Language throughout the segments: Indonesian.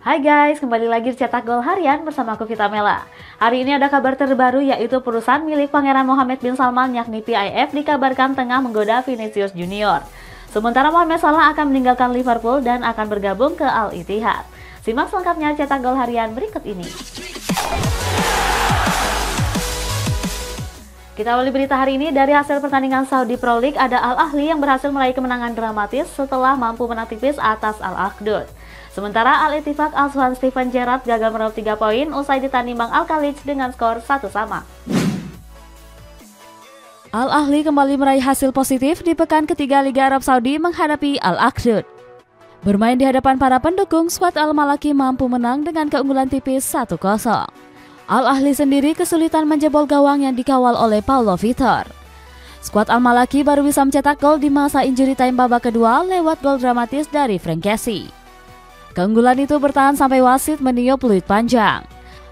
Hai guys, kembali lagi di Cetak Gol Harian bersama aku Vita Mela. Hari ini ada kabar terbaru yaitu perusahaan milik Pangeran Mohammed bin Salman yakni PIF dikabarkan tengah menggoda Vinicius Junior. Sementara Mohamed Salah akan meninggalkan Liverpool dan akan bergabung ke Al Ittihad. Simak selengkapnya Cetak Gol Harian berikut ini. Kita awali berita hari ini dari hasil pertandingan Saudi Pro League. Ada Al Ahly yang berhasil meraih kemenangan dramatis setelah mampu menang tipis atas Al Akhdud. Sementara Al Ittifaq asuhan Steven Gerrard gagal meraup 3 poin usai ditanimbang Al Khalij dengan skor 1-1. Al Ahly kembali meraih hasil positif di pekan ketiga Liga Arab Saudi menghadapi Al Akhdud. Bermain di hadapan para pendukung, skuad Al Malaki mampu menang dengan keunggulan tipis 1-0. Al Ahly sendiri kesulitan menjebol gawang yang dikawal oleh Paulo Vitor. Skuad Al Malaki baru bisa mencetak gol di masa injury time babak kedua lewat gol dramatis dari Frank Kessie. Keunggulan itu bertahan sampai wasit meniup peluit panjang.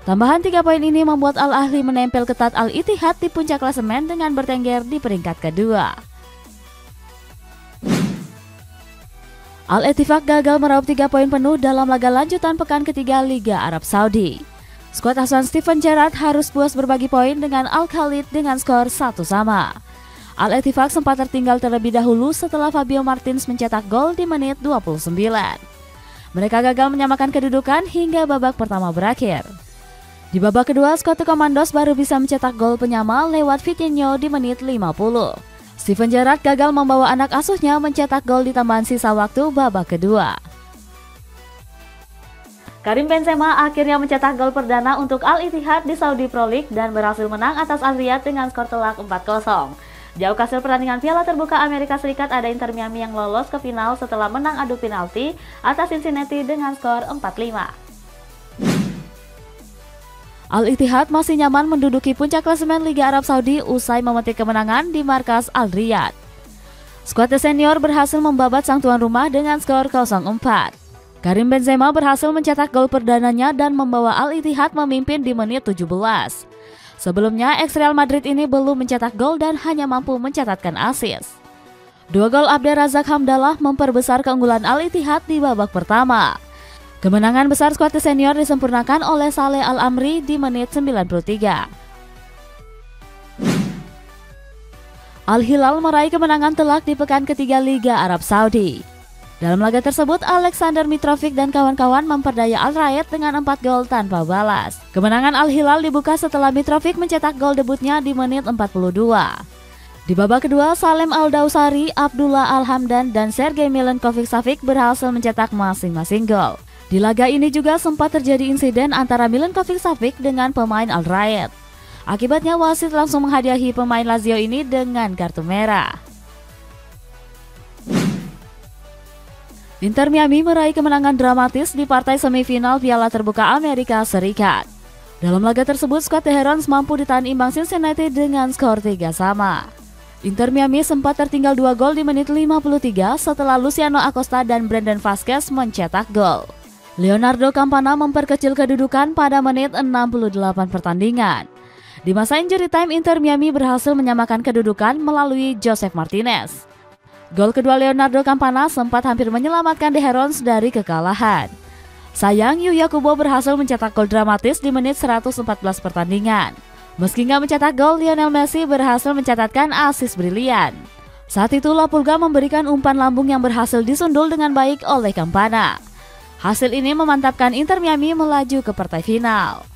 Tambahan 3 poin ini membuat Al Ahly menempel ketat Al Ittihad di puncak klasemen dengan bertengger di peringkat kedua. Al Ittifaq gagal meraup 3 poin penuh dalam laga lanjutan pekan ketiga Liga Arab Saudi. Skuad asuhan Steven Gerrard harus puas berbagi poin dengan Al Khalid dengan skor 1-1. Al Ittifaq sempat tertinggal terlebih dahulu setelah Fabio Martins mencetak gol di menit 29. Mereka gagal menyamakan kedudukan hingga babak pertama berakhir. Di babak kedua, skuad Komandos baru bisa mencetak gol penyama lewat Vitinho di menit 50. Steven Gerrard gagal membawa anak asuhnya mencetak gol di tambahan sisa waktu babak kedua. Karim Benzema akhirnya mencetak gol perdana untuk Al Ittihad di Saudi Pro League dan berhasil menang atas Al Riyadh dengan skor telak 4-0. Jauh hasil pertandingan Piala Terbuka Amerika Serikat, ada Inter Miami yang lolos ke final setelah menang adu penalti atas Cincinnati dengan skor 4-5. Al Ittihad masih nyaman menduduki puncak klasemen Liga Arab Saudi usai memetik kemenangan di markas Al Riyadh. Skuad senior berhasil membabat sang tuan rumah dengan skor 0-4. Karim Benzema berhasil mencetak gol perdananya dan membawa Al Ittihad memimpin di menit 17. Sebelumnya, ex-Real Madrid ini belum mencetak gol dan hanya mampu mencatatkan assist. 2 gol Abder Razak Hamdallah memperbesar keunggulan Al Ittihad di babak pertama. Kemenangan besar skuad senior disempurnakan oleh Saleh Al-Amri di menit 93. Al Hilal meraih kemenangan telak di pekan ketiga Liga Arab Saudi. Dalam laga tersebut, Alexander Mitrovic dan kawan-kawan memperdaya Al Rayed dengan 4 gol tanpa balas. Kemenangan Al Hilal dibuka setelah Mitrovic mencetak gol debutnya di menit 42. Di babak kedua, Salem Al-Dausari, Abdullah Al-Hamdan, dan Sergei Milenkovic-Savic berhasil mencetak masing-masing gol. Di laga ini juga sempat terjadi insiden antara Milenkovic-Savic dengan pemain Al Rayed. Akibatnya wasit langsung menghadiahi pemain Lazio ini dengan kartu merah. Inter Miami meraih kemenangan dramatis di partai semifinal Piala Terbuka Amerika Serikat. Dalam laga tersebut, skuad The Herons mampu ditahan imbang Cincinnati dengan skor 3-3. Inter Miami sempat tertinggal 2 gol di menit 53 setelah Luciano Acosta dan Brandon Vazquez mencetak gol. Leonardo Campana memperkecil kedudukan pada menit 68 pertandingan. Di masa injury time, Inter Miami berhasil menyamakan kedudukan melalui Joseph Martinez. Gol kedua Leonardo Campana sempat hampir menyelamatkan The Herons dari kekalahan. Sayang, Yuya Kubo berhasil mencetak gol dramatis di menit 114 pertandingan. Meski nggak mencetak gol, Lionel Messi berhasil mencatatkan assist brilian. Saat itu La Pulga memberikan umpan lambung yang berhasil disundul dengan baik oleh Campana. Hasil ini memantapkan Inter Miami melaju ke partai final.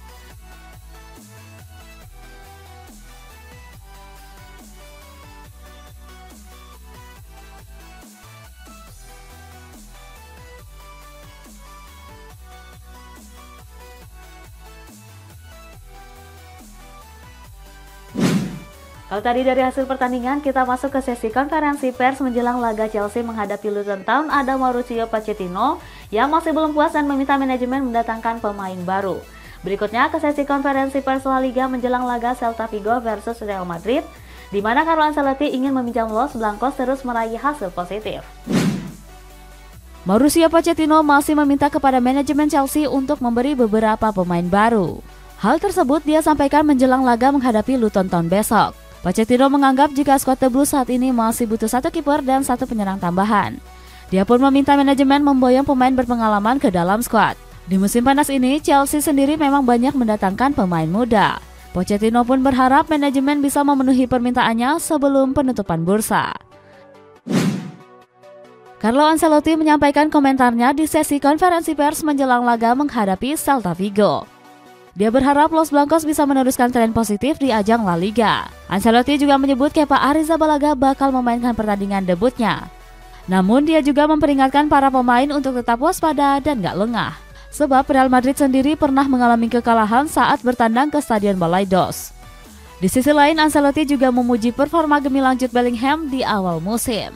Kalau tadi dari hasil pertandingan, kita masuk ke sesi konferensi pers menjelang laga Chelsea menghadapi Luton Town. Ada Mauricio Pochettino yang masih belum puas dan meminta manajemen mendatangkan pemain baru. Berikutnya ke sesi konferensi pers La Liga menjelang laga Celta Vigo versus Real Madrid, di mana Carlo Ancelotti ingin meminjam Los Blancos terus meraih hasil positif. Mauricio Pochettino masih meminta kepada manajemen Chelsea untuk memberi beberapa pemain baru. Hal tersebut dia sampaikan menjelang laga menghadapi Luton Town besok. Pochettino menganggap jika skuad The Blues saat ini masih butuh 1 kiper dan 1 penyerang tambahan. Dia pun meminta manajemen memboyong pemain berpengalaman ke dalam skuad. Di musim panas ini, Chelsea sendiri memang banyak mendatangkan pemain muda. Pochettino pun berharap manajemen bisa memenuhi permintaannya sebelum penutupan bursa. Carlo Ancelotti menyampaikan komentarnya di sesi konferensi pers menjelang laga menghadapi Celta Vigo. Dia berharap Los Blancos bisa meneruskan tren positif di ajang La Liga. Ancelotti juga menyebut Kepa Arrizabalaga bakal memainkan pertandingan debutnya. Namun dia juga memperingatkan para pemain untuk tetap waspada dan gak lengah. Sebab Real Madrid sendiri pernah mengalami kekalahan saat bertandang ke Stadion Balaidos. Di sisi lain, Ancelotti juga memuji performa gemilang Jude Bellingham di awal musim.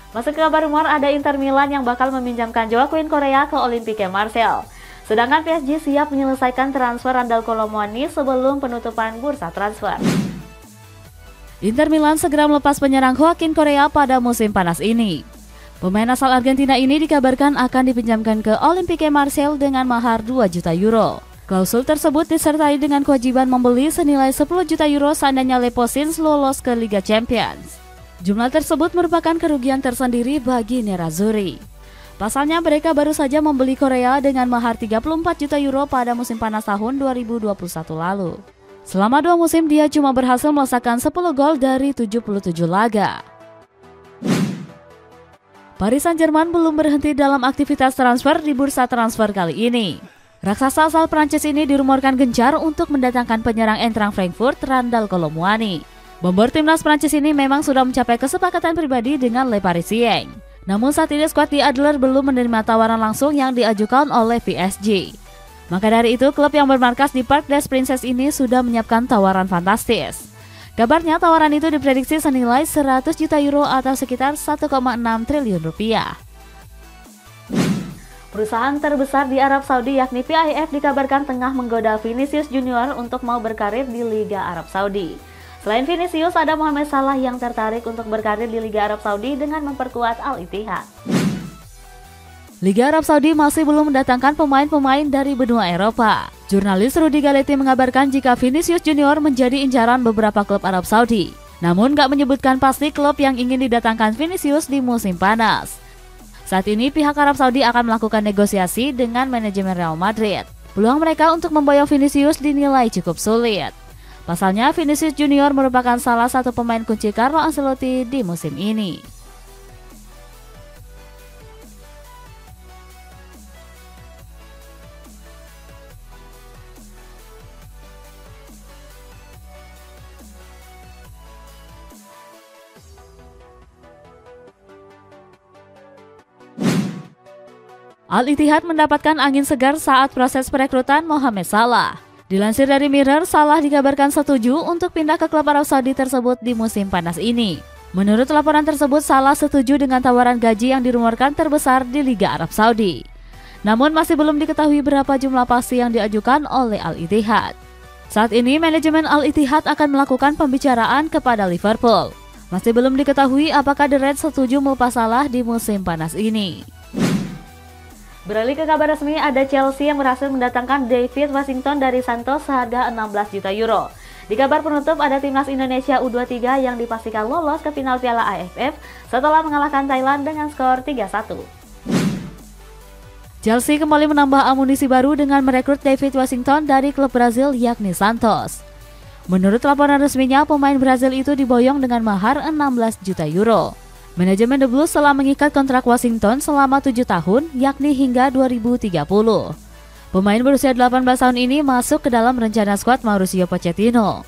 Masuk ke kabar rumor, ada Inter Milan yang bakal meminjamkan Joaquin Correa ke Olympique Marseille. Sedangkan PSG siap menyelesaikan transfer Randal Kolo Muani sebelum penutupan bursa transfer. Inter Milan segera melepas penyerang Joaquin Correa pada musim panas ini. Pemain asal Argentina ini dikabarkan akan dipinjamkan ke Olympique Marseille dengan mahar 2 juta euro. Klausul tersebut disertai dengan kewajiban membeli senilai 10 juta euro seandainya Leposins lolos ke Liga Champions. Jumlah tersebut merupakan kerugian tersendiri bagi Nerazzurri. Pasalnya mereka baru saja membeli Korea dengan mahar 34 juta euro pada musim panas tahun 2021 lalu. Selama 2 musim dia cuma berhasil melesakkan 10 gol dari 77 laga. Paris Saint-Germain belum berhenti dalam aktivitas transfer di bursa transfer kali ini. Raksasa asal Prancis ini dirumorkan gencar untuk mendatangkan penyerang Eintracht Frankfurt Randal Kolo Muani. Bomber timnas Prancis ini memang sudah mencapai kesepakatan pribadi dengan Le Parisien. Namun saat ini skuad di Adler belum menerima tawaran langsung yang diajukan oleh PSG. Maka dari itu, klub yang bermarkas di Parc des Princes ini sudah menyiapkan tawaran fantastis. Kabarnya tawaran itu diprediksi senilai 100 juta euro atau sekitar 1,6 triliun rupiah. Perusahaan terbesar di Arab Saudi yakni PIF dikabarkan tengah menggoda Vinicius Junior untuk mau berkarir di Liga Arab Saudi. Selain Vinicius, ada Mohamed Salah yang tertarik untuk berkarir di Liga Arab Saudi dengan memperkuat Al Ittihad. Liga Arab Saudi masih belum mendatangkan pemain-pemain dari benua Eropa. Jurnalis Rudy Galetti mengabarkan jika Vinicius Junior menjadi incaran beberapa klub Arab Saudi. Namun gak menyebutkan pasti klub yang ingin didatangkan Vinicius di musim panas. Saat ini pihak Arab Saudi akan melakukan negosiasi dengan manajemen Real Madrid. Peluang mereka untuk memboyong Vinicius dinilai cukup sulit. Pasalnya Vinicius Junior merupakan salah satu pemain kunci Carlo Ancelotti di musim ini. Al Ittihad mendapatkan angin segar saat proses perekrutan Mohamed Salah. Dilansir dari Mirror, Salah dikabarkan setuju untuk pindah ke klub Arab Saudi tersebut di musim panas ini. Menurut laporan tersebut, Salah setuju dengan tawaran gaji yang dirumorkan terbesar di Liga Arab Saudi. Namun masih belum diketahui berapa jumlah pasti yang diajukan oleh Al Ittihad. Saat ini manajemen Al Ittihad akan melakukan pembicaraan kepada Liverpool. Masih belum diketahui apakah The Reds setuju melepas Salah di musim panas ini. Beralih ke kabar resmi, ada Chelsea yang berhasil mendatangkan David Washington dari Santos seharga 16 juta euro. Di kabar penutup, ada timnas Indonesia U23 yang dipastikan lolos ke final Piala AFF setelah mengalahkan Thailand dengan skor 3-1. Chelsea kembali menambah amunisi baru dengan merekrut David Washington dari klub Brazil yakni Santos. Menurut laporan resminya, pemain Brazil itu diboyong dengan mahar 16 juta euro. Manajemen The Blues telah mengikat kontrak Washington selama 7 tahun, yakni hingga 2030. Pemain berusia 18 tahun ini masuk ke dalam rencana skuad Mauricio Pochettino.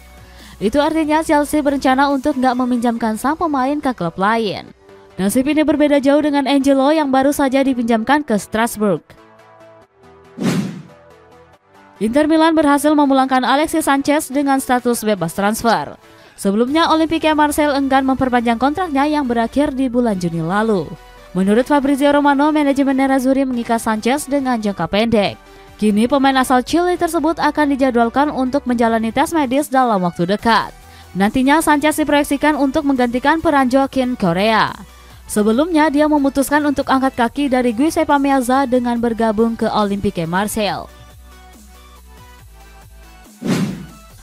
Itu artinya Chelsea berencana untuk nggak meminjamkan sang pemain ke klub lain. Nasib ini berbeda jauh dengan Angelo yang baru saja dipinjamkan ke Strasbourg. Inter Milan berhasil memulangkan Alexis Sanchez dengan status bebas transfer. Sebelumnya, Olympique Marseille enggan memperpanjang kontraknya yang berakhir di bulan Juni lalu. Menurut Fabrizio Romano, manajemen Nerazzurri mengikat Sanchez dengan jangka pendek. Kini pemain asal Chile tersebut akan dijadwalkan untuk menjalani tes medis dalam waktu dekat. Nantinya Sanchez diproyeksikan untuk menggantikan peran Joaquin Correa. Sebelumnya, dia memutuskan untuk angkat kaki dari Giuseppe Meazza dengan bergabung ke Olympique Marseille.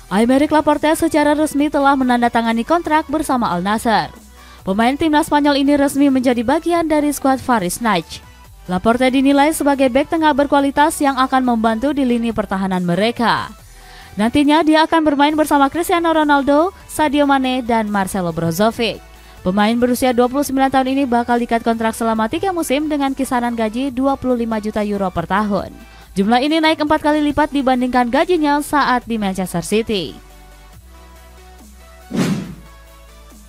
Aymeric Laporte secara resmi telah menandatangani kontrak bersama Al Nassr. Pemain timnas Spanyol ini resmi menjadi bagian dari skuad Faris Naich. Laporte dinilai sebagai bek tengah berkualitas yang akan membantu di lini pertahanan mereka. Nantinya dia akan bermain bersama Cristiano Ronaldo, Sadio Mane, dan Marcelo Brozovic. Pemain berusia 29 tahun ini bakal diikat kontrak selama 3 musim dengan kisaran gaji 25 juta euro per tahun. Jumlah ini naik 4 kali lipat dibandingkan gajinya saat di Manchester City.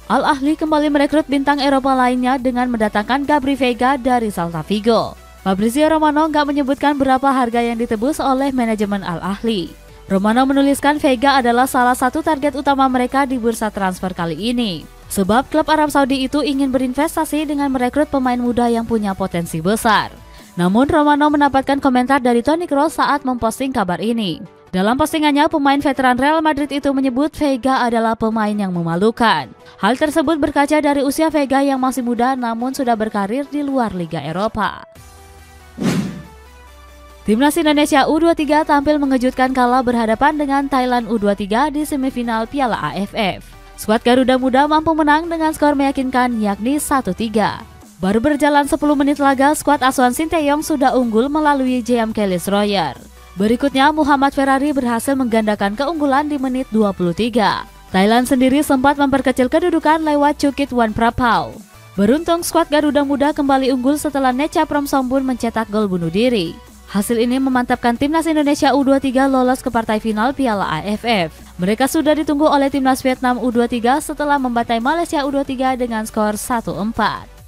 Al Ahly kembali merekrut bintang Eropa lainnya dengan mendatangkan Gabri Veiga dari Celta Vigo. Fabrizio Romano nggak menyebutkan berapa harga yang ditebus oleh manajemen Al Ahly. Romano menuliskan Veiga adalah salah satu target utama mereka di bursa transfer kali ini. Sebab klub Arab Saudi itu ingin berinvestasi dengan merekrut pemain muda yang punya potensi besar. Namun Romano mendapatkan komentar dari Toni Kroos saat memposting kabar ini. Dalam postingannya, pemain veteran Real Madrid itu menyebut Veiga adalah pemain yang memalukan. Hal tersebut berkaca dari usia Veiga yang masih muda namun sudah berkarir di luar Liga Eropa. Timnas Indonesia U23 tampil mengejutkan kala berhadapan dengan Thailand U23 di semifinal Piala AFF. Skuad Garuda Muda mampu menang dengan skor meyakinkan yakni 1-3. Baru berjalan 10 menit laga, skuad asuhan Sinteyong sudah unggul melalui Jeam Kelly Royer. Berikutnya, Muhammad Ferrari berhasil menggandakan keunggulan di menit 23. Thailand sendiri sempat memperkecil kedudukan lewat Chukit Wanprapau. Beruntung, skuad Garuda Muda kembali unggul setelah Necha Promsombun mencetak gol bunuh diri. Hasil ini memantapkan Timnas Indonesia U23 lolos ke partai final Piala AFF. Mereka sudah ditunggu oleh Timnas Vietnam U23 setelah membantai Malaysia U23 dengan skor 1-4.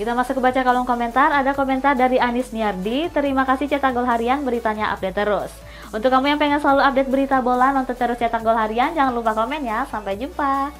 Kita masuk ke baca kolom komentar. Ada komentar dari Anis Niardi. Terima kasih Cetak Gol Harian, beritanya update terus. Untuk kamu yang pengen selalu update berita bola, nonton terus Cetak Gol Harian, jangan lupa komen ya. Sampai jumpa.